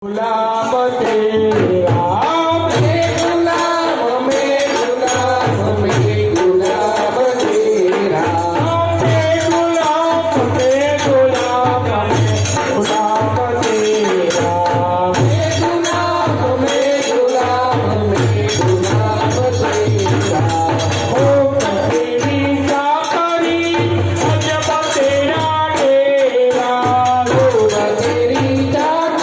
गुलाब तेरा गुलाब में गुलाब में गुलाब तेरा गुलाब में गुलाब में गुलाब तेरा गुलाब में गुलाब में गुलाब तेरा हो तेरी चाकरी अजब तेरा डेरा हो तेरी गुलाब